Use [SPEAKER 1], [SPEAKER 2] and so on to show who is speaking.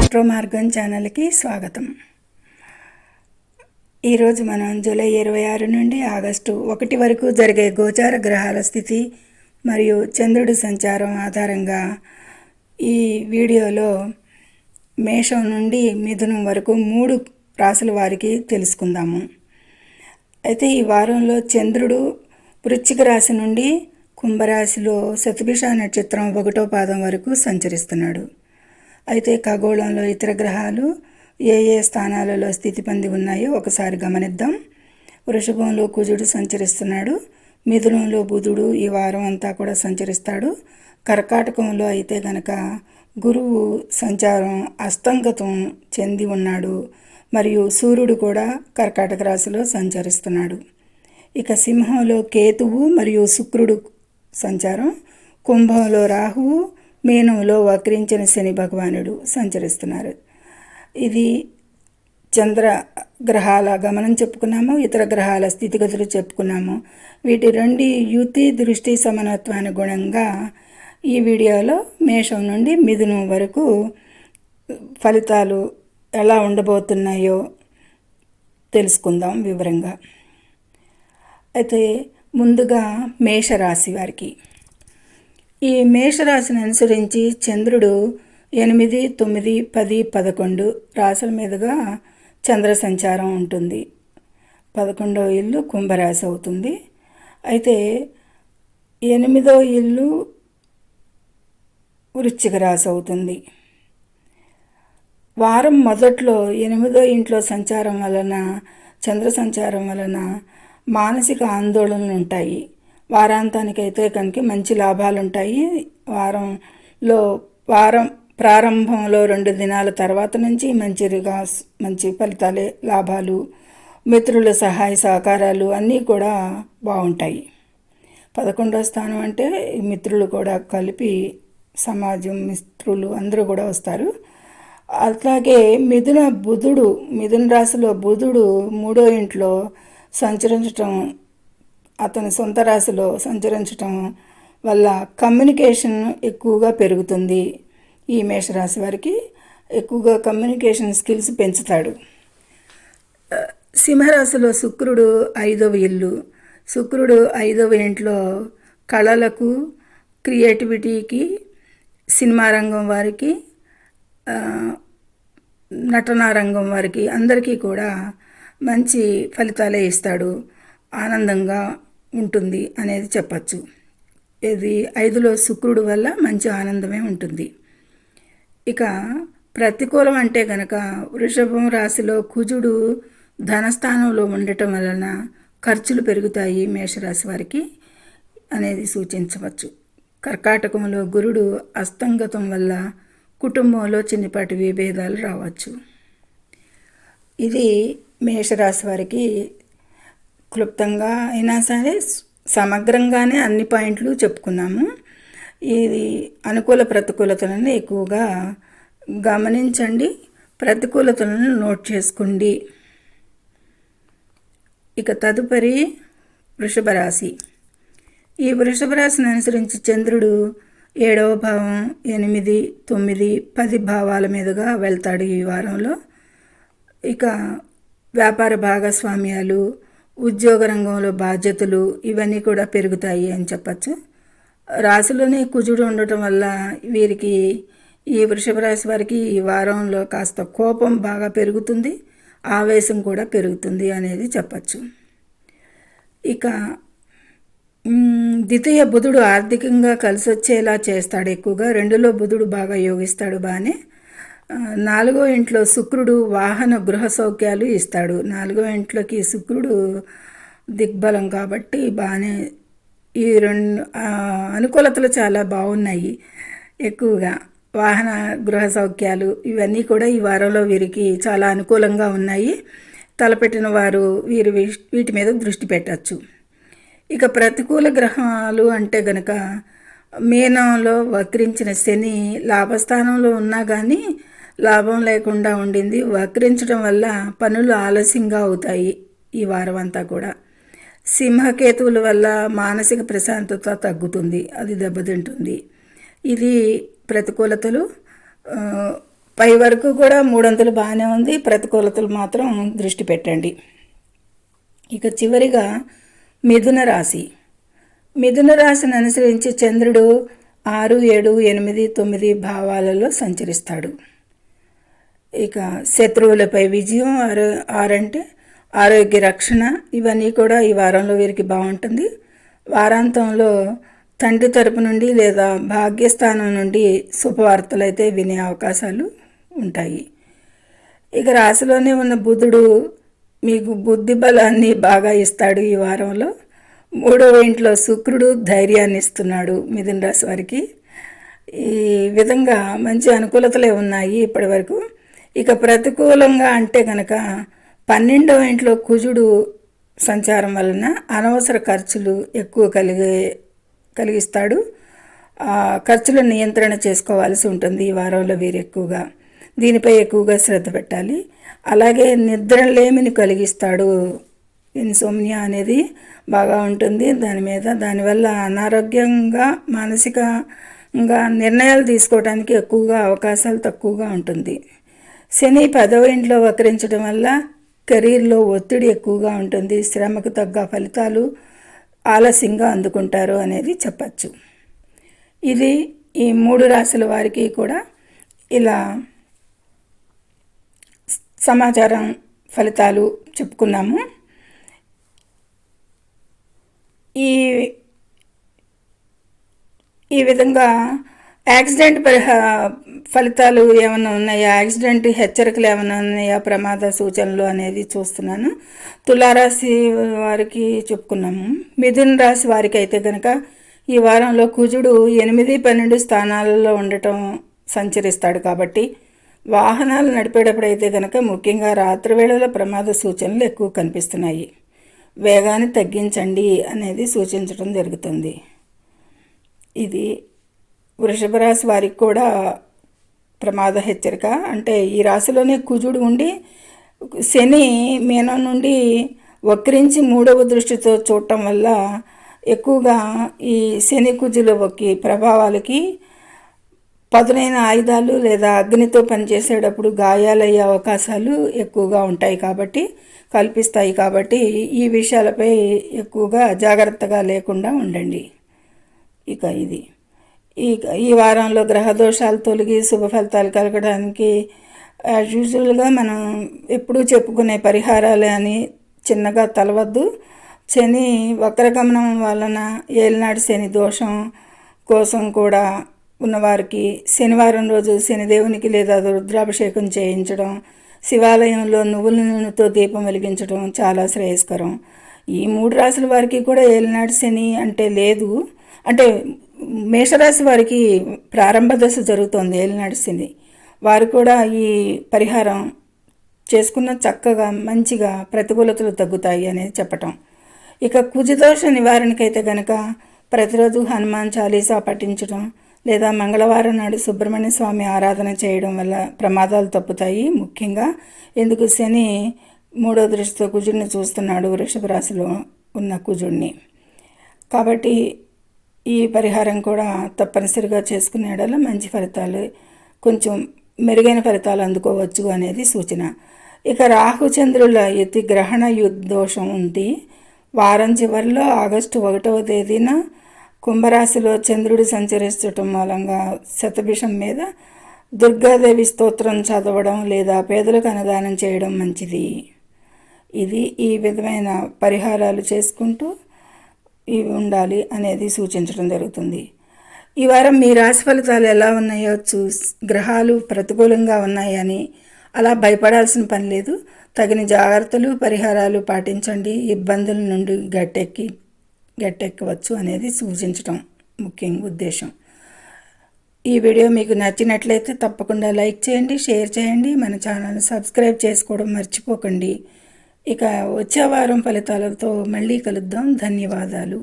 [SPEAKER 1] Astro మార్గం ఛానల్కి స్వాగతం. ఈరోజు మనం జూలై 26 నుండి ఆగస్టు 1 వరకు జరిగే గోచార గ్రహాల స్థితి మరియు చంద్రుడి సంచారం ఆధారంగా ఈ వీడియోలో మేషం నుండి మిథునం వరకు 3 రాశుల వారికి తెలుసుకుందాము. అయితే ఈ వారంలో చంద్రుడు వృశ్చిక రాశి నుండి కుంభరాశిలో శతభిష నక్షత్రం 1వ పాదం వరకు సంచరిస్తున్నాడు. అయితే ఖగోళంలో ఇతర గ్రహాలు ఏ స్థానాలలో స్థితి పొంది ఉన్నాయో ఒకసారి గమనిద్దాం. వృషభంలో కుజుడు సంచరిస్తున్నాడు. మిథునంలో బుధుడు ఈ వారం అంతా కూడా సంచరిస్తాడు. కర్కాటకంలో అయితే గనక గురువు సంచారం అస్తంగతం చెంది ఉన్నాడు. మరియు సూర్యుడు కూడా కర్కాటక రాశిలో సంచరిస్తున్నాడు. ఇక సింహంలో కేతువు మరియు శుక్రుడు సంచారం, కుంభంలో రాహువు, మీనంలో వక్రించిన శని భగవానుడు సంచరిస్తున్నారు. ఇది చంద్ర గ్రహాల గమనం చెప్పుకున్నాము, ఇతర గ్రహాల స్థితిగతులు చెప్పుకున్నాము. వీటి రెండు యుతి దృష్టి సమన్వయానుగుణంగా ఈ వీడియోలో మేషం నుండి మిథునం వరకు ఫలితాలు ఎలా ఉండబోతున్నాయో తెలుసుకుందాం వివరంగా. అయితే ముందుగా మేషరాశి వారికి, ఈ మేషరాశిని అనుసరించి చంద్రుడు 8, 9, 10, 11 రాశుల మీదుగా చంద్ర సంచారం ఉంటుంది. 11వ ఇల్లు కుంభరాశి అవుతుంది. అయితే 8వ ఇల్లు వృశ్చిక రాశి అవుతుంది. వారం మొదట్లో 8వ ఇంట్లో సంచారం వలన, చంద్ర సంచారం వలన మానసిక ఆందోళనలు ఉంటాయి. వారాంతానికైతే కనుక మంచి లాభాలు ఉంటాయి. వారం ప్రారంభంలో 2 దినాల తర్వాత నుంచి మంచి ఫలితాలే, లాభాలు, మిత్రుల సహాయ సహకారాలు అన్నీ కూడా బాగుంటాయి. 11వ స్థానం అంటే మిత్రులు కూడా కలిపి సమాజం, మిత్రులు అందరూ కూడా వస్తారు. అట్లాగే మిథున రాశిలో బుధుడు 3వ ఇంట్లో సంచరించటం, అతని సొంత రాశిలో సంచరించటం వల్ల కమ్యూనికేషన్ ఎక్కువగా పెరుగుతుంది. ఈ మేషరాశి వారికి ఎక్కువగా కమ్యూనికేషన్ స్కిల్స్ పెంచుతాడు. సింహరాశిలో శుక్రుడు 5వ ఇల్లు. శుక్రుడు 5వ ఇంట్లో కళలకు, క్రియేటివిటీకి, సినిమా రంగం వారికి, నటనా రంగం వారికి అందరికీ కూడా మంచి ఫలితాలే ఇస్తాడు. ఆనందంగా ఉంటుంది అనేది చెప్పచ్చు. ఇది 5లో శుక్రుడు వల్ల మంచి ఆనందమే ఉంటుంది. ఇక ప్రతికూలం అంటే గనక వృషభం రాశిలో కుజుడు ధనస్థానంలో ఉండటం వలన ఖర్చులు పెరుగుతాయి మేషరాశి వారికి అనేది సూచించవచ్చు. కర్కాటకంలో గురుడు అస్తంగతం వల్ల కుటుంబంలో చిన్నపాటి విభేదాలు రావచ్చు. ఇది మేషరాశి వారికి క్లుప్తంగా అయినా సరే సమగ్రంగానే అన్ని పాయింట్లు చెప్పుకున్నాము. ఇది అనుకూల ప్రతికూలతలను ఎక్కువగా గమనించండి, ప్రతికూలతలను నోట్ చేసుకోండి. ఇక తదుపరి వృషభ రాశి. ఈ వృషభ రాశిని అనుసరించి చంద్రుడు 7వ భావం, 8, 9, 10 భావాల మీదుగా వెళ్తాడు ఈ వారంలో. ఇక వ్యాపార భాగస్వామ్యాలు, ఉద్యోగ రంగంలో బాధ్యతలు ఇవన్నీ కూడా పెరుగుతాయి అని చెప్పచ్చు. రాశిలోనే కుజుడు ఉండటం వల్ల వీరికి, ఈ వృషభ రాశి వారికి ఈ వారంలో కాస్త కోపం బాగా పెరుగుతుంది, ఆవేశం కూడా పెరుగుతుంది అనేది చెప్పచ్చు. ఇక ద్వితీయ బుధుడు ఆర్థికంగా కలిసి వచ్చేలా చేస్తాడు. ఎక్కువగా 2లో బుధుడు బాగా యోగిస్తాడు బాగానే. 4వ ఇంట్లో శుక్రుడు వాహన గృహ సౌఖ్యాలు ఇస్తాడు. 4వ ఇంట్లోకి శుక్రుడు దిగ్బలం కాబట్టి బాగానే ఈ 2 అనుకూలతలు చాలా బాగున్నాయి. ఎక్కువగా వాహన గృహ సౌఖ్యాలు ఇవన్నీ కూడా ఈ వారంలో వీరికి చాలా అనుకూలంగా ఉన్నాయి. తలపెట్టిన వారు వీటి మీద దృష్టి పెట్టచ్చు. ఇక ప్రతికూల గ్రహాలు అంటే గనక మీనంలో వక్రించిన శని లాభస్థానంలో ఉన్నా కానీ లాభం లేకుండా ఉండింది. వక్రించడం వల్ల పనులు ఆలస్యంగా అవుతాయి ఈ వారం అంతా కూడా. సింహకేతువుల వల్ల మానసిక ప్రశాంతత తగ్గుతుంది, అది దెబ్బతింటుంది. ఇది ప్రతికూలతలు. పై వరకు కూడా మూడొంతులు బాగానే ఉంది, ప్రతికూలతలు మాత్రం దృష్టి పెట్టండి. ఇక చివరిగా మిథున రాశి. మిథున రాశిని అనుసరించి చంద్రుడు 6, 7, 8, 9 భావాలలో సంచరిస్తాడు. ఇక శత్రువులపై విజయం, 6 అంటే ఆరోగ్య రక్షణ, ఇవన్నీ కూడా ఈ వారంలో వీరికి బాగుంటుంది. వారాంతంలో తండ్రి తరపు నుండి లేదా భాగ్యస్థానం నుండి శుభవార్తలు అయితే వినే అవకాశాలు ఉంటాయి. ఇక రాశిలోనే ఉన్న బుధుడు మీకు బుద్ధి బలాన్ని బాగా ఇస్తాడు. ఈ వారంలో 3వ ఇంట్లో శుక్రుడు ధైర్యాన్ని ఇస్తున్నాడు మిథున రాశి వారికి. ఈ విధంగా మంచి అనుకూలతలే ఉన్నాయి ఇప్పటి వరకు. ఇక ప్రతికూలంగా అంటే కనుక 12వ ఇంట్లో కుజుడు సంచారం వలన అనవసర ఖర్చులు ఎక్కువ కలిగిస్తాడు. ఖర్చులను నియంత్రణ చేసుకోవాల్సి ఉంటుంది ఈ వారంలో వీరు ఎక్కువగా. దీనిపై ఎక్కువగా శ్రద్ధ పెట్టాలి. అలాగే నిద్రలేమిని కలిగిస్తాడు. ఇన్సోమ్నియా అనేది బాగా ఉంటుంది దానివల్ల అనారోగ్యంగా మానసికంగా నిర్ణయాలు తీసుకోవడానికి ఎక్కువగా అవకాశాలు తక్కువగా ఉంటుంది. శని 10వ ఇంట్లో వక్రించడం వల్ల కెరీర్లో ఒత్తిడి ఎక్కువగా ఉంటుంది. శ్రమకు తగ్గ ఫలితాలు ఆలస్యంగా అందుకుంటారు అనేది చెప్పచ్చు. ఇది ఈ 3 రాశుల వారికి కూడా ఇలా సమాచారం ఫలితాలు చెప్పుకున్నాము. ఈ విధంగా యాక్సిడెంట్ ఫలితాలు ఏమైనా ఉన్నాయా, యాక్సిడెంట్ హెచ్చరికలు ఏమైనా ఉన్నాయా, ప్రమాద సూచనలు అనేది చూస్తున్నాను. తులారాశి వారికి చెప్పుకున్నాము. మిథున రాశి వారికి అయితే కనుక ఈ వారంలో కుజుడు 8, 12 స్థానాలలో ఉండటం సంచరిస్తాడు కాబట్టి వాహనాలు నడిపేటప్పుడు అయితే కనుక ముఖ్యంగా రాత్రి వేళల ప్రమాద సూచనలు ఎక్కువ కనిపిస్తున్నాయి. వేగాన్ని తగ్గించండి అనేది సూచించడం జరుగుతుంది. ఇది వృషభ రాశి వారికి కూడా ప్రమాద హెచ్చరిక. అంటే ఈ రాశిలోనే కుజుడు ఉండి శని మీనం నుండి వక్రించి 3వ దృష్టితో చూడటం వల్ల ఎక్కువగా ఈ శని కుజుల ప్రభావాలకి పదునైన ఆయుధాలు లేదా అగ్నితో పనిచేసేటప్పుడు గాయాలయ్యే అవకాశాలు ఎక్కువగా ఉంటాయి కాబట్టి కల్పిస్తాయి. కాబట్టి ఈ విషయాలపై ఎక్కువగా జాగ్రత్తగా లేకుండా ఉండండి. ఇక ఈ వారంలో గ్రహదోషాలు తొలగి శుభ ఫలితాలు కలగడానికి యూజువల్గా మనం ఎప్పుడూ చెప్పుకునే పరిహారాలే అని చిన్నగా తలవద్దు. శని వక్రగమనం వలన ఏలినాటి శని దోషం కోసం కూడా ఉన్నవారికి శనివారం రోజు శనిదేవునికి లేదా రుద్రాభిషేకం చేయించడం, శివాలయంలో నువ్వుల నూనెతో దీపం వెలిగించడం చాలా శ్రేయస్కరం. ఈ 3 రాశుల వారికి కూడా ఏలినాటి శని అంటే లేదు. అంటే మేషరాశి వారికి ప్రారంభ దశ జరుగుతోంది ఏలినాటి శని. వారు కూడా ఈ పరిహారం చేసుకున్న చక్కగా మంచిగా ప్రతికూలతలు తగ్గుతాయి అనేది చెప్పటం. ఇక కుజదోష నివారణకైతే కనుక ప్రతిరోజు హనుమాన్ చాలీసా పఠించడం లేదా మంగళవారం నాడు సుబ్రహ్మణ్య స్వామి ఆరాధన చేయడం వల్ల ప్రమాదాలు తప్పుతాయి. ముఖ్యంగా ఎందుకు శని 3వ దృష్టితో కుజుడిని చూస్తున్నాడు, వృషభ రాశిలో ఉన్న కుజుడిని. కాబట్టి ఈ పరిహారం కూడా తప్పనిసరిగా చేసుకునేడల మంచి ఫలితాలు, కొంచెం మెరుగైన ఫలితాలు అందుకోవచ్చు అనేది సూచన. ఇక రాహుచంద్రుల యుతి గ్రహణ దోషం ఉంది. వారం చివరిలో ఆగస్టు 1వ తేదీన కుంభరాశిలో చంద్రుడు సంచరించటం మూలంగా శతభిషం మీద దుర్గాదేవి స్తోత్రం చదవడం లేదా పేదలకు అన్నదానం చేయడం మంచిది. ఇది ఈ విధమైన పరిహారాలు చేసుకుంటూ ఇవి ఉండాలి అనేది సూచించడం జరుగుతుంది. ఈ వారం మీ రాశి ఫలితాలు ఎలా ఉన్నాయో గ్రహాలు ప్రతికూలంగా ఉన్నాయని అలా భయపడాల్సిన పని లేదు. తగిన జాగ్రత్తలు పరిహారాలు పాటించండి. ఇబ్బందుల నుండి గట్టెక్కవచ్చు అనేది సూచించడం ముఖ్యంగా ఉద్దేశం. ఈ వీడియో మీకు నచ్చినట్లయితే తప్పకుండా లైక్ చేయండి, షేర్ చేయండి, మన ఛానల్ని సబ్స్క్రైబ్ చేసుకోవడం మర్చిపోకండి. ఇక వచ్చే వారం ఫలితాలతో మళ్ళీ కలుద్దాం. ధన్యవాదాలు.